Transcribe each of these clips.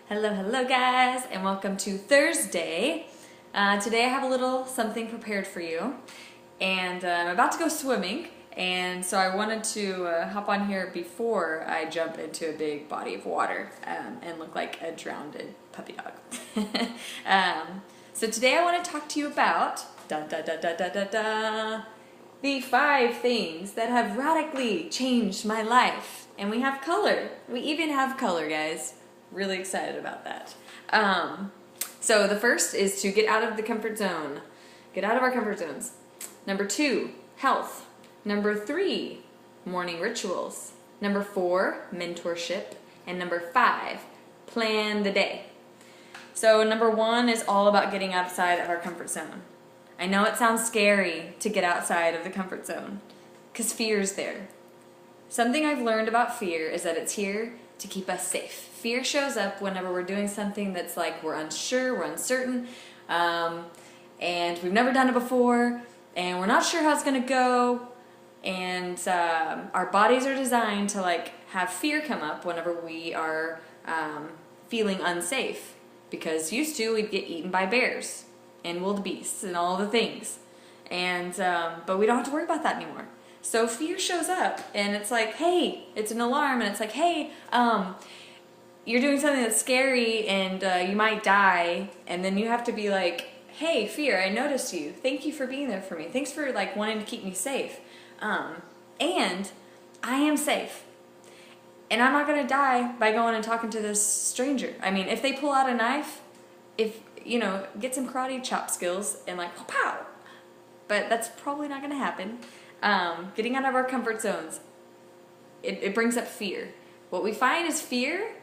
Hello guys, and welcome to Thursday. Today I have a little something prepared for you, and I'm about to go swimming, and so I wanted to hop on here before I jump into a big body of water and look like a drowned puppy dog. So today I want to talk to you about the 5 things that have radically changed my life. And we have color. We even have color, guys. Really excited about that. So the first is to get out of the comfort zone. Get out of our comfort zones. Number 2, health. Number 3, morning rituals. Number 4, mentorship. And number 5, plan the day. So number 1 is all about getting outside of our comfort zone. I know it sounds scary to get outside of the comfort zone because fear is there. Something I've learned about fear is that it's here to keep us safe. Fear shows up whenever we're doing something that's like we're unsure, we're uncertain, and we've never done it before, and we're not sure how it's going to go, and our bodies are designed to like have fear come up whenever we are feeling unsafe, because used to we'd get eaten by bears and wildebeests and all the things, and but we don't have to worry about that anymore. So fear shows up, and it's like, hey, it's an alarm, and it's like, hey, you're doing something that's scary, and you might die, and then you have to be like, hey, fear, I noticed you. Thank you for being there for me. Thanks for like wanting to keep me safe. And I am safe, and I'm not gonna die by going and talking to this stranger. I mean, if they pull out a knife, get some karate chop skills and like pow, but that's probably not gonna happen. Getting out of our comfort zones, it brings up fear. What we find is fear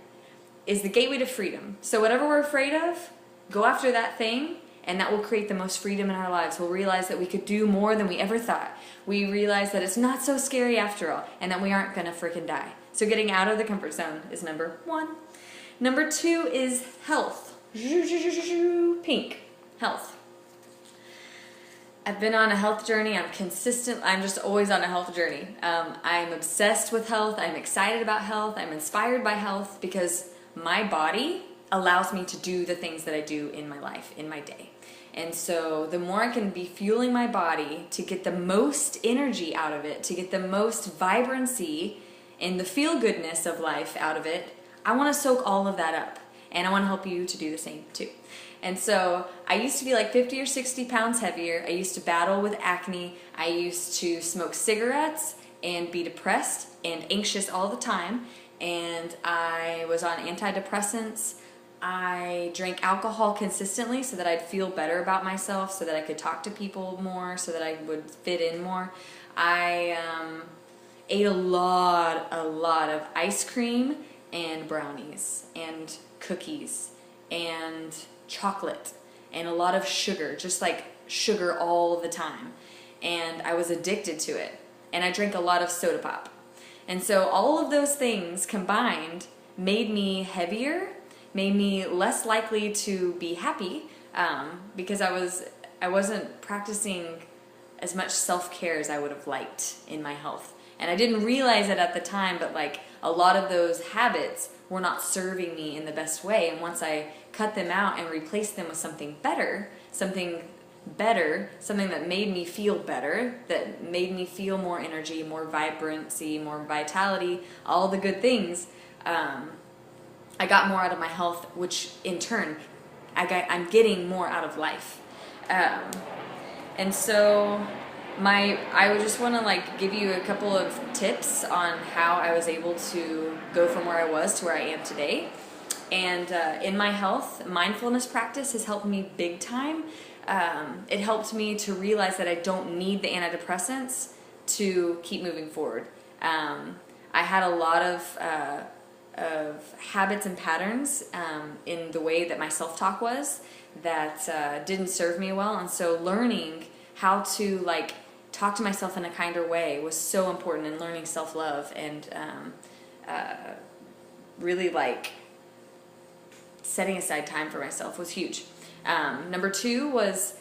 is the gateway to freedom. So whatever we're afraid of, go after that thing, and that will create the most freedom in our lives. We'll realize that we could do more than we ever thought. We realize that it's not so scary after all, and that we aren't gonna freaking die. So getting out of the comfort zone is number 1. Number 2 is health. Pink. Health. I've been on a health journey. I'm just always on a health journey. I'm obsessed with health. I'm excited about health. I'm inspired by health because my body allows me to do the things that I do in my life, in my day. And so the more I can be fueling my body to get the most energy out of it, to get the most vibrancy and the feel-goodness of life out of it, I want to soak all of that up. And I want to help you to do the same too. And so I used to be like 50 or 60 pounds heavier. I used to battle with acne. I used to smoke cigarettes and be depressed and anxious all the time. And I was on antidepressants. I drank alcohol consistently so that I'd feel better about myself, so that I could talk to people more, so that I would fit in more. I ate a lot of ice cream and brownies and cookies and chocolate and a lot of sugar, just like sugar all the time. And I was addicted to it. And I drank a lot of soda pop. And so all of those things combined made me heavier, made me less likely to be happy, because I wasn't practicing as much self-care as I would have liked in my health. And I didn't realize it at the time, but like a lot of those habits were not serving me in the best way. And once I cut them out and replaced them with something better, something that made me feel better, that made me feel more energy, more vibrancy, more vitality, all the good things, I got more out of my health, which in turn, I'm getting more out of life. And so I would just want to like give you a couple of tips on how I was able to go from where I was to where I am today. And in my health, mindfulness practice has helped me big time. It helped me to realize that I don't need the antidepressants to keep moving forward. I had a lot of habits and patterns in the way that my self-talk was that didn't serve me well, and so learning how to like talk to myself in a kinder way was so important in learning self-love, and really like setting aside time for myself was huge. Number 2 was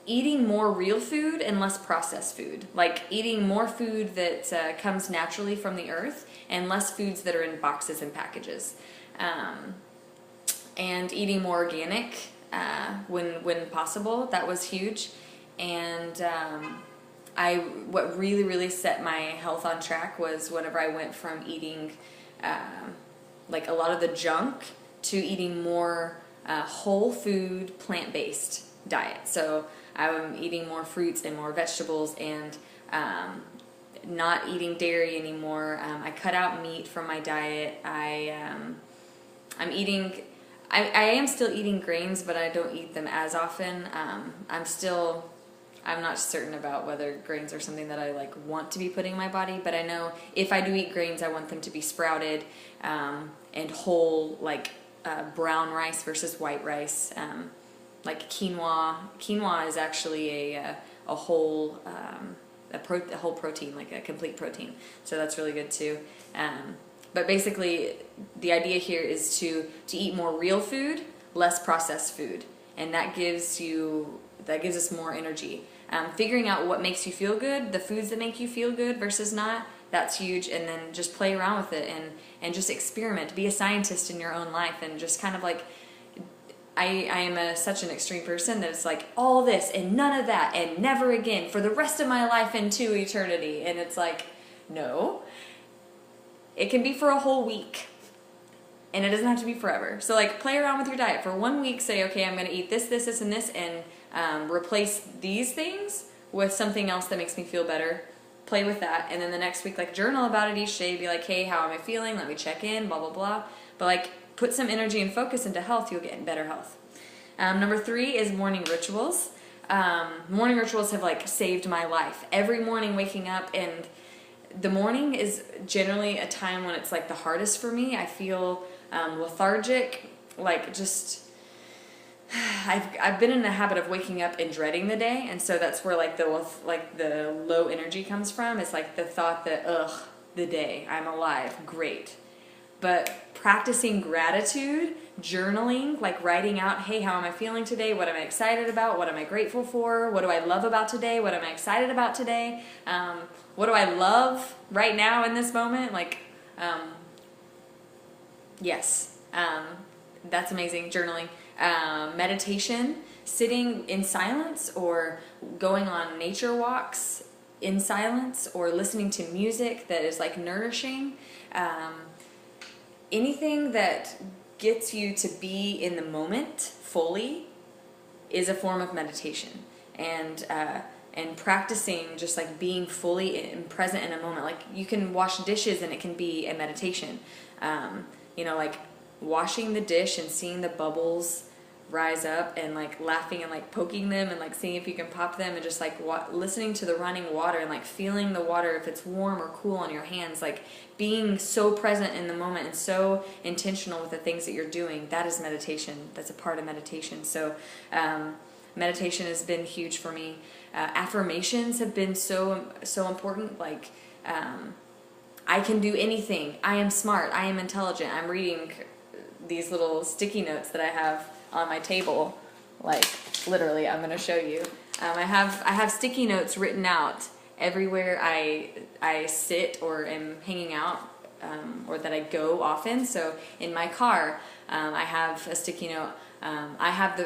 eating more real food and less processed food. Like eating more food that comes naturally from the earth and less foods that are in boxes and packages. and eating more organic when possible. That was huge. And what really set my health on track was whenever I went from eating like a lot of the junk to eating more whole food, plant-based diet. So I'm eating more fruits and more vegetables, and not eating dairy anymore. I cut out meat from my diet. I'm eating. I am still eating grains, but I don't eat them as often. I'm not certain about whether grains are something that I like want to be putting in my body, but I know if I do eat grains, I want them to be sprouted and whole, like brown rice versus white rice, like quinoa. Quinoa is actually a whole a whole protein, like a complete protein, so that's really good too. But basically, the idea here is to eat more real food, less processed food, and that gives us more energy. Figuring out what makes you feel good, the foods that make you feel good versus not, that's huge. And then just play around with it and just experiment. Be a scientist in your own life, and just kind of like, I am such an extreme person that it's like all this and none of that and never again for the rest of my life into eternity. And it's like, no, it can be for a whole week. And it doesn't have to be forever. So like, play around with your diet for 1 week. Say, okay, I'm going to eat this, this, this, and this, and replace these things with something else that makes me feel better. Play with that. And then the next week, like, journal about it each day. Be like, hey, how am I feeling? Let me check in, blah, blah, blah. But like, put some energy and focus into health. You'll get better health. Number 3 is morning rituals. Morning rituals have like saved my life. Every morning waking up, and the morning is generally a time when it's like the hardest for me. I feel lethargic, like just I've been in the habit of waking up and dreading the day, and so that's where like the low energy comes from. It's like the thought that, ugh, the day, I'm alive, great. But practicing gratitude, journaling, like writing out, hey, how am I feeling today? What am I excited about? What am I grateful for? What do I love about today? What am I excited about today? What do I love right now in this moment? Like, yes, that's amazing. Journaling, meditation, sitting in silence, or going on nature walks in silence, or listening to music that is like nourishing. Anything that gets you to be in the moment fully is a form of meditation. And practicing just like being fully present in a moment. Like, you can wash dishes and it can be a meditation. Like washing the dish and seeing the bubbles rise up, and like laughing and like poking them and like seeing if you can pop them, and just like listening to the running water and like feeling the water, if it's warm or cool on your hands, like being so present in the moment and so intentional with the things that you're doing. That is meditation. That's a part of meditation. So meditation has been huge for me. Affirmations have been so important. Like, I can do anything. I am smart. I am intelligent. I'm reading these little sticky notes that I have on my table. Like, literally, I'm going to show you. I have sticky notes written out everywhere I sit or am hanging out, or that I go often. So in my car, I have a sticky note. I have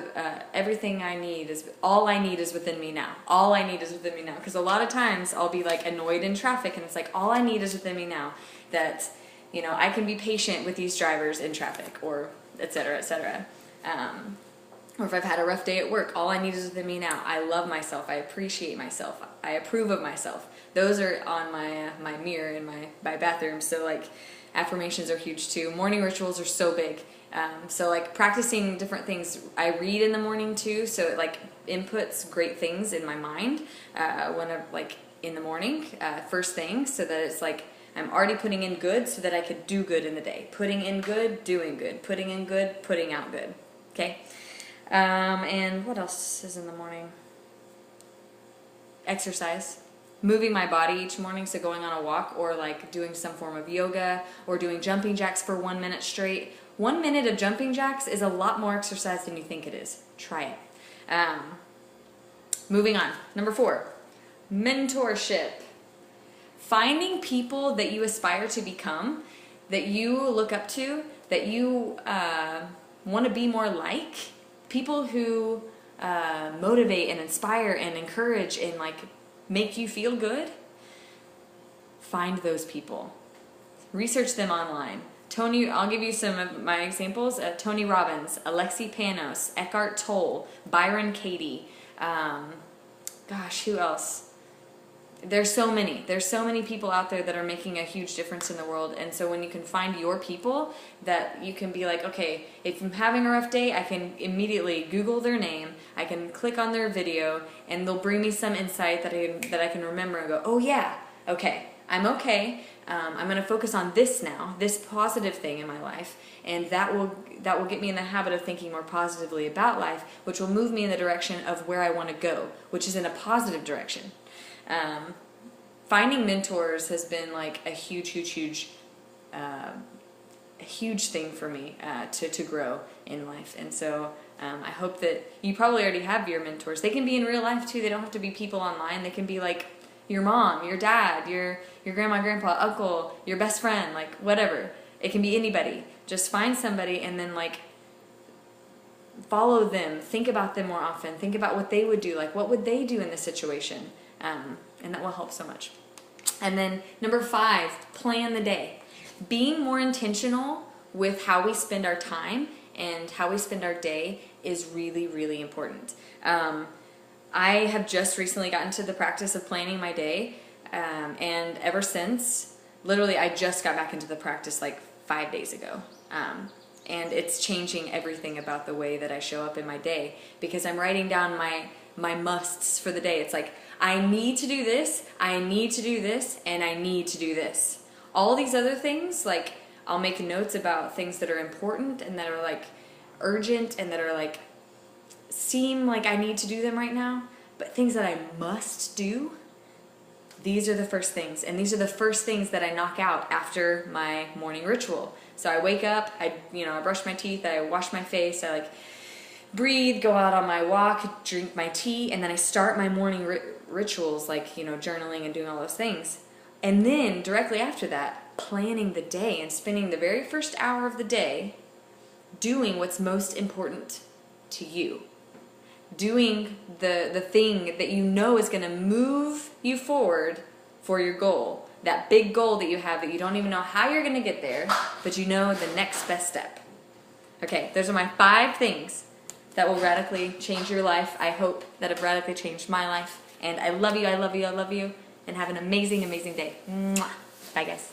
everything I need all I need is within me now. All I need is within me now. Because a lot of times I'll be like annoyed in traffic, and it's like, all I need is within me now. That, I can be patient with these drivers in traffic, or et cetera, et cetera. Or if I've had a rough day at work, all I need is within me now. I love myself. I appreciate myself. I approve of myself. Those are on my mirror in my bathroom. So like, affirmations are huge too. Morning rituals are so big. So like practicing different things. I read in the morning too, so it like inputs great things in my mind when I'm like in the morning, first thing, so that it's like I'm already putting in good so that I could do good in the day. Putting in good, doing good. Putting in good, putting out good. Okay? And what else is in the morning? Exercise. Moving my body each morning, so going on a walk, or like doing some form of yoga, or doing jumping jacks for 1 minute straight. 1 minute of jumping jacks is a lot more exercise than you think it is. Try it. Moving on. Number 4, mentorship. Finding people that you aspire to become, that you look up to, that you want to be more like, people who motivate and inspire and encourage and like make you feel good, find those people. Research them online. Tony, I'll give you some of my examples. Tony Robbins, Alexi Panos, Eckhart Tolle, Byron Katie. Gosh, who else? There's so many. There's so many people out there that are making a huge difference in the world. And so when you can find your people that you can be like, okay, if I'm having a rough day, I can immediately Google their name. I can click on their video, and they'll bring me some insight that I can remember and go, oh yeah, okay, I'm okay. I'm going to focus on this now, this positive thing in my life, and that will get me in the habit of thinking more positively about life, which will move me in the direction of where I want to go, which is in a positive direction. Finding mentors has been like a huge thing for me to grow in life, and so I hope that you probably already have your mentors. They can be in real life too. They don't have to be people online. They can be like your mom, your dad, your grandma, grandpa, uncle, your best friend, like whatever. It can be anybody. Just find somebody and then like follow them. Think about them more often. Think about what they would do. Like what would they do in this situation? And that will help so much. And then number 5, plan the day. Being more intentional with how we spend our time and how we spend our day is really, really important. I have just recently gotten to the practice of planning my day, and ever since, literally I just got back into the practice like 5 days ago. And it's changing everything about the way that I show up in my day, because I'm writing down my musts for the day. It's like, I need to do this, I need to do this, and I need to do this. All these other things, like I'll make notes about things that are important and that are like urgent and that are like seem like I need to do them right now, but things that I must do, these are the first things, and these are the first things that I knock out after my morning ritual. So I wake up, I brush my teeth, I wash my face, I like breathe, go out on my walk, drink my tea, and then I start my morning rituals like, journaling and doing all those things. And then directly after that, planning the day and spending the very first hour of the day doing what's most important to you. Doing the thing that you know is going to move you forward for your goal. That big goal that you have that you don't even know how you're going to get there, but you know the next best step. Okay, those are my 5 things that will radically change your life. I hope that have radically changed my life. And I love you, I love you, I love you. And have an amazing, amazing day. Mwah. Bye, guys.